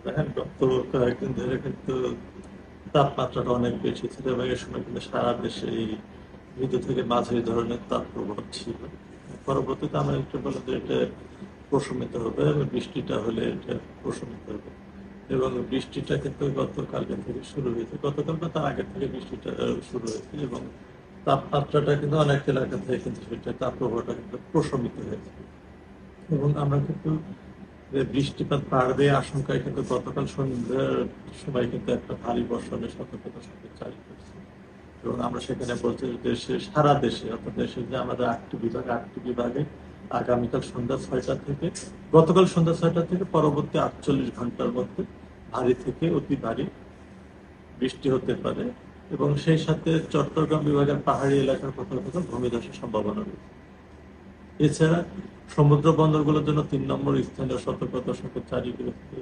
দেখেন গত কয়েকদিন ধরে কিন্তু তাপমাত্রাটা অনেক বেশি ছিল এবং এ সময় কিন্তু সারা দেশে এই মৃদু থেকে মাঝারি ধরনের তাপপ্রবাহ ছিল। পরবর্তীতে আমরা একটু বলে যে এটা প্রশমিত হবে এবং বৃষ্টিটা হলে এটা প্রশমিত হবে। এবং বৃষ্টিটা কিন্তু গতকালকে থেকে শুরু হয়েছে, গতকাল বা তার আগে থেকে বৃষ্টিটা শুরু হয়েছে এবং তাপমাত্রাটা কিন্তু অনেক এলাকা থেকে কিন্তু সেটা তাপপ্রবাহটা কিন্তু প্রশমিত হয়েছে। এবং আমরা কিন্তু যে বৃষ্টিপাত বাড়বে আশঙ্কায় কিন্তু গতকাল সন্ধ্যার সময় কিন্তু একটা ভারী বর্ষণের সতর্কতা সংকেত জারি করছে। এবং আমরা সেখানে বলছি যে দেশে সারা দেশে অর্থাৎ দেশের যে আমাদের 8টি বিভাগে আগামীকাল সন্ধ্যা 6টা থেকে গতকাল সন্ধ্যা 6টা থেকে পরবর্তী 48 ঘন্টার মধ্যে ভারী থেকে অতি ভারী বৃষ্টি হতে পারে। এবং সেই সাথে চট্টগ্রাম বিভাগের পাহাড়ি এলাকার কোথাও কোথাও ভূমিধসের সম্ভাবনা রয়েছে। এছাড়া সমুদ্র বন্দরগুলোর জন্য 3 নম্বর স্থানীয় সতর্কতা সংকেত জারি করেছে।